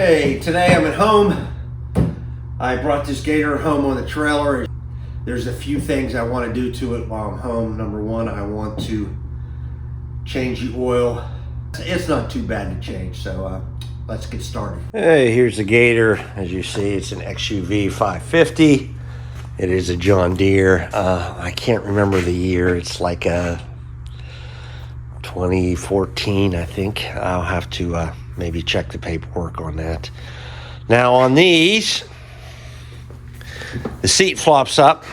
Hey, today I'm at home. I brought this Gator home on the trailer. There's a few things I want to do to it while I'm home. Number one, I want to change the oil. It's not too bad to change, so let's get started. Hey, here's the Gator. As you see, it's an XUV 550. It is a John Deere. I can't remember the year. It's like a 2014, I think. I'll have to maybe check the paperwork on that. Now on these, the seat flops up,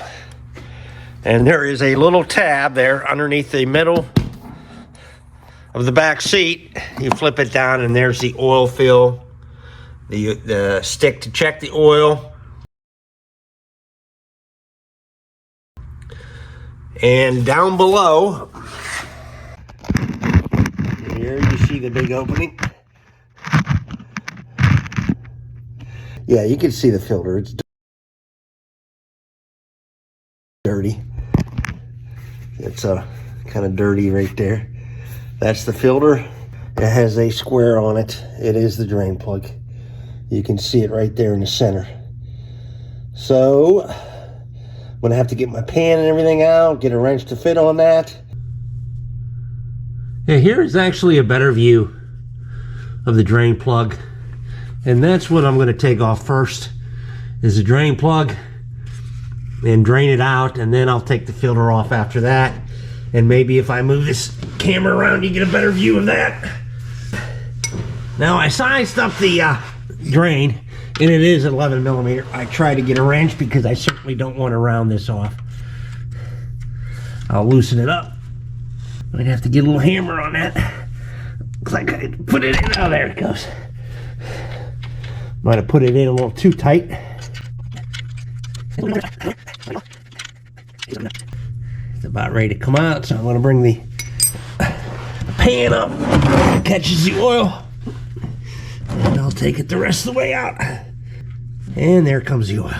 and there is a little tab there underneath the middle of the back seat. You flip it down, and there's the oil fill, the stick to check the oil. And down below, here you see the big opening. Yeah, you can see the filter. It's dirty. It's kind of dirty right there. That's the filter. It has a square on it. It is the drain plug. You can see it right there in the center. So I'm gonna have to get my pan and everything out, get a wrench to fit on that. Yeah, here is actually a better view of the drain plug. And that's what I'm gonna take off first, is the drain plug and drain it out, and then I'll take the filter off after that. And maybe if I move this camera around, you get a better view of that. Now I sized up the drain, and it is 11 millimeter. I try to get a wrench because I certainly don't want to round this off. I'll loosen it up. Might have to get a little hammer on that. Looks like I put it in. Oh, there it goes. Might have put it in a little too tight. It's about ready to come out, so I'm going to bring the pan up. It catches the oil, and I'll take it the rest of the way out. And there comes the oil.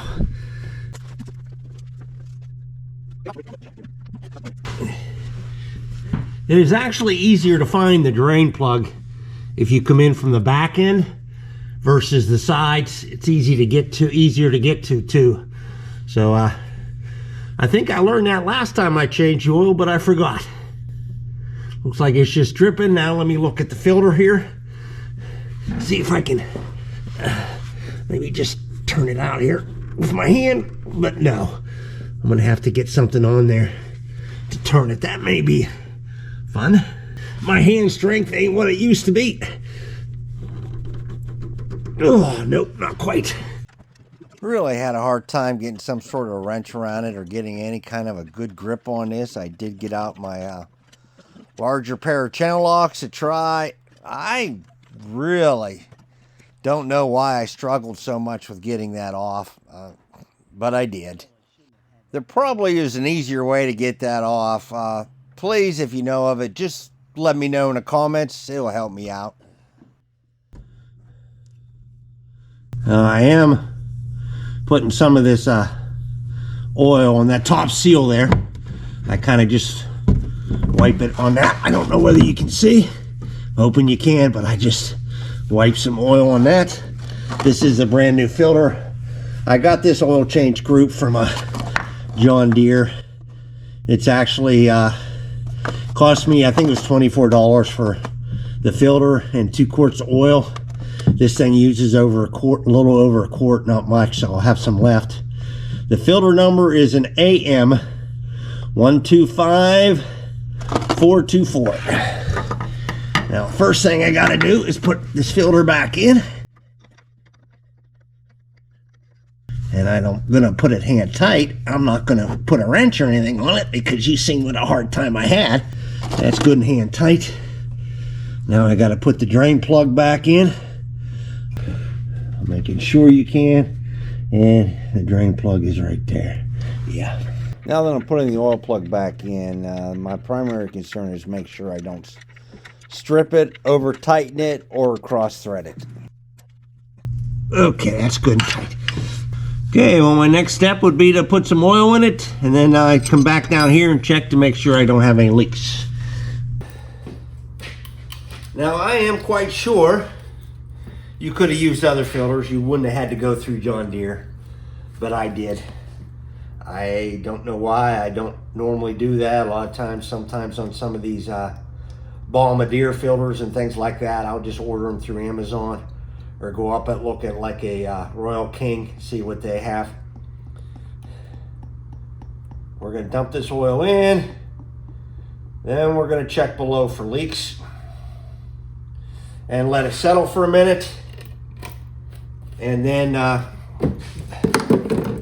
It is actually easier to find the drain plug if you come in from the back end versus the sides. It's easier to get to too. So I think I learned that last time I changed the oil, but I forgot. Looks like it's just dripping. Now let me look at the filter here. See if I can maybe just turn it out here with my hand, but no. I'm gonna have to get something on there to turn it. That may be fun. My hand strength ain't what it used to be. Oh, nope, not quite. Really had a hard time getting some sort of wrench around it or getting any kind of a good grip on this. I did get out my larger pair of channel locks to try. I really don't know why I struggled so much with getting that off, but I did. There probably is an easier way to get that off. Please, if you know of it, just let me know in the comments. It'll help me out. I am putting some of this oil on that top seal there. I kind of just wipe it on that. I don't know whether you can see. I'm hoping you can, but I just wipe some oil on that. This is a brand new filter. I got this oil change group from a John Deere. It's actually cost me, I think it was $24 for the filter and 2 quarts of oil. This thing uses over a quart, a little over a quart, not much, so I'll have some left. The filter number is an AM 125424. Now, first thing I gotta do is put this filter back in. And I'm gonna put it hand tight. I'm not gonna put a wrench or anything on it because you seen what a hard time I had. That's good and hand tight. Now I gotta put the drain plug back in. I'm making sure you can. And the drain plug is right there. Yeah. Now that I'm putting the oil plug back in, my primary concern is make sure I don't strip it, over tighten it, or cross thread it. Okay, that's good and tight. Okay, well my next step would be to put some oil in it, and then I come back down here and check to make sure I don't have any leaks. Now I am quite sure You could have used other filters. You wouldn't have had to go through John Deere, but I did. I don't know why. I don't normally do that. A lot of times, sometimes on some of these Deere filters and things like that, I'll just order them through Amazon or go up and look at like a Royal King, see what they have. We're going to dump this oil in. Then we're going to check below for leaks and let it settle for a minute. And then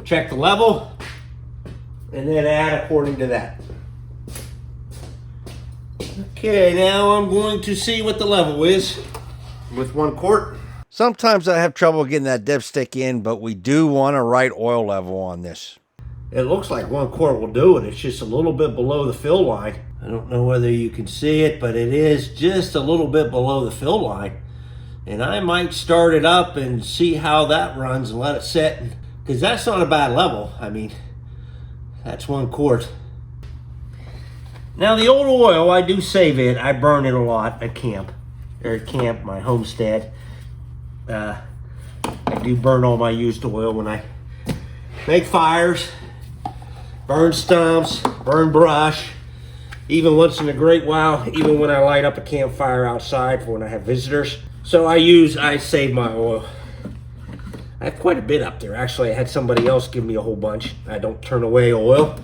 check the level and then add according to that. Okay, now I'm going to see what the level is with 1 quart. Sometimes I have trouble getting that dipstick in, but we do want a right oil level on this. It looks like 1 quart will do it. It's just a little bit below the fill line. I don't know whether you can see it, but it is just a little bit below the fill line. And I might start it up and see how that runs and let it sit, because that's not a bad level. I mean, that's 1 quart. Now the old oil, I do save it. I burn it a lot at camp, my homestead. I do burn all my used oil when I make fires, burn stumps, burn brush. Even once in a great while, even when I light up a campfire outside for when I have visitors. So I save my oil. I have quite a bit up there. Actually, I had somebody else give me a whole bunch. I don't turn away oil.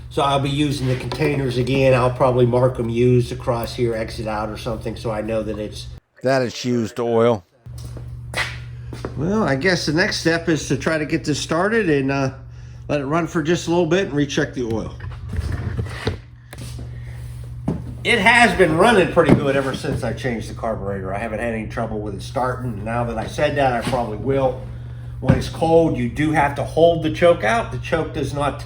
So I'll be using the containers again. I'll probably mark them used across here, exit out or something, so I know that it's used oil. Well, I guess the next step is to try to get this started and let it run for just a little bit and recheck the oil. It has been running pretty good ever since I changed the carburetor. I haven't had any trouble with it starting. Now that I said that, I probably will. When it's cold, you do have to hold the choke out. The choke does not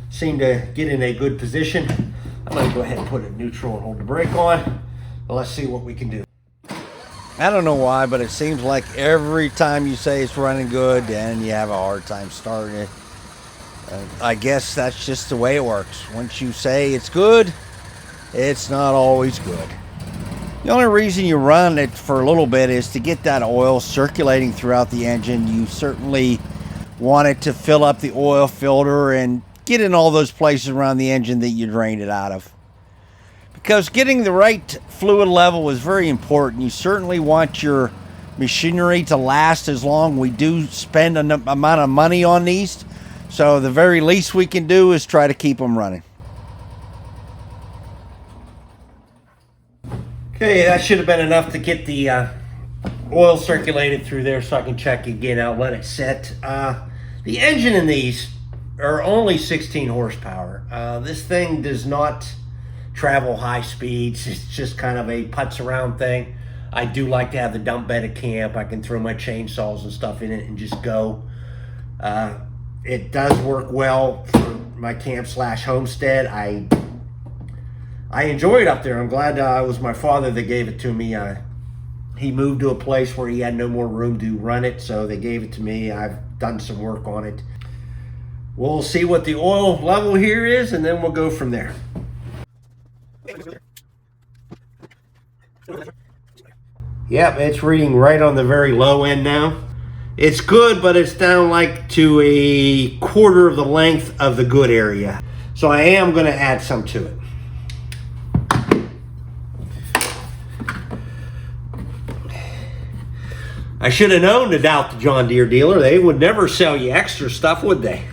seem to get in a good position. I'm going to go ahead and put it in neutral and hold the brake on. But let's see what we can do. I don't know why, but it seems like every time you say it's running good, then you have a hard time starting it. I guess that's just the way it works. Once you say it's good, it's not always good. The only reason you run it for a little bit is to get that oil circulating throughout the engine. You certainly want it to fill up the oil filter and get in all those places around the engine that you drained it out of. Because getting the right fluid level is very important. You certainly want your machinery to last as long. We do spend an amount of money on these, so the very least we can do is try to keep them running. Okay, that should have been enough to get the oil circulated through there so I can check again. I'll let it set. The engine in these are only 16 horsepower. This thing does not travel high speeds. It's just kind of a putz around thing. I do like to have the dump bed at camp. I can throw my chainsaws and stuff in it and just go. It does work well for my camp / homestead. I enjoy it up there. I'm glad it was my father that gave it to me. He moved to a place where he had no more room to run it, so they gave it to me. I've done some work on it. We'll see what the oil level here is, and then we'll go from there. Yep, it's reading right on the very low end now. It's good, but it's down like to a quarter of the length of the good area. So I am going to add some to it. I should have known to doubt the John Deere dealer. They would never sell you extra stuff, would they?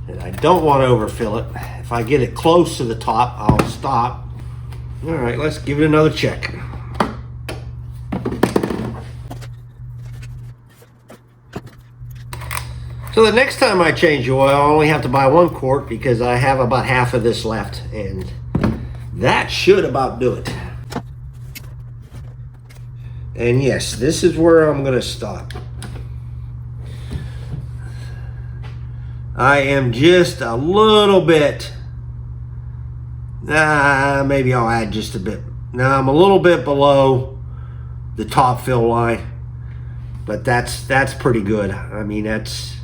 And I don't want to overfill it. If I get it close to the top, I'll stop. All right, let's give it another check. So the next time I change oil, I only have to buy 1 quart because I have about half of this left, and that should about do it. And yes, this is where I'm going to stop. I am just a little bit, maybe I'll add just a bit. Now I'm a little bit below the top fill line, but that's pretty good. I mean, that's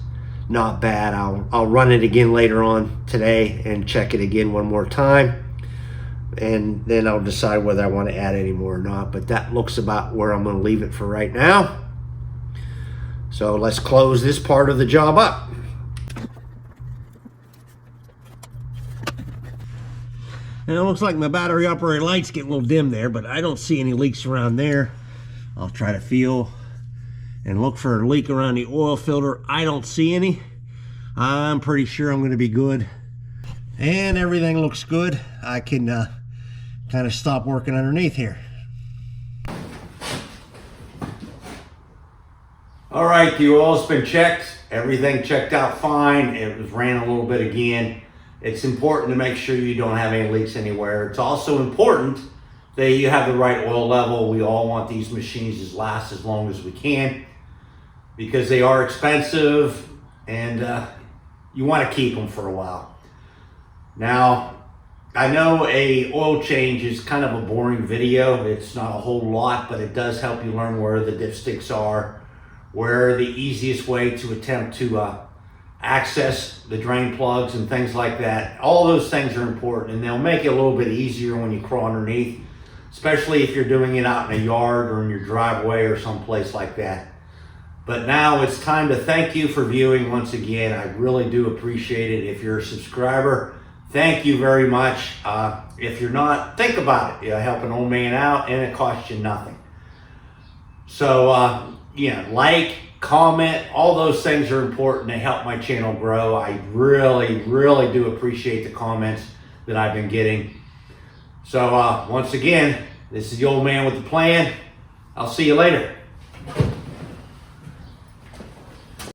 not bad. I'll run it again later on today and check it again one more time. and then I'll decide whether I want to add any more or not. But that looks about where I'm going to leave it for right now. So let's close this part of the job up. And it looks like my battery operated light's getting a little dim there, but I don't see any leaks around there. I'll try to feel and look for a leak around the oil filter. I don't see any. I'm pretty sure I'm going to be good. And everything looks good. I can kind of stop working underneath here. All right, the oil's been checked. Everything checked out fine. It was ran a little bit again. It's important to make sure you don't have any leaks anywhere. It's also important that you have the right oil level. We all want these machines to last as long as we can because they are expensive and you want to keep them for a while. Now, I know a oil change is kind of a boring video. It's not a whole lot, but it does help you learn where the dipsticks are, where the easiest way to attempt to access the drain plugs and things like that. All those things are important, and they'll make it a little bit easier when you crawl underneath, especially if you're doing it out in a yard or in your driveway or someplace like that. But now it's time to thank you for viewing once again. I really do appreciate it. If you're a subscriber, thank you very much. If you're not, think about it. You help an old man out and it costs you nothing. So yeah, like, comment, all those things are important to help my channel grow. I really, really do appreciate the comments that I've been getting. So once again, this is the old man with the plan. I'll see you later.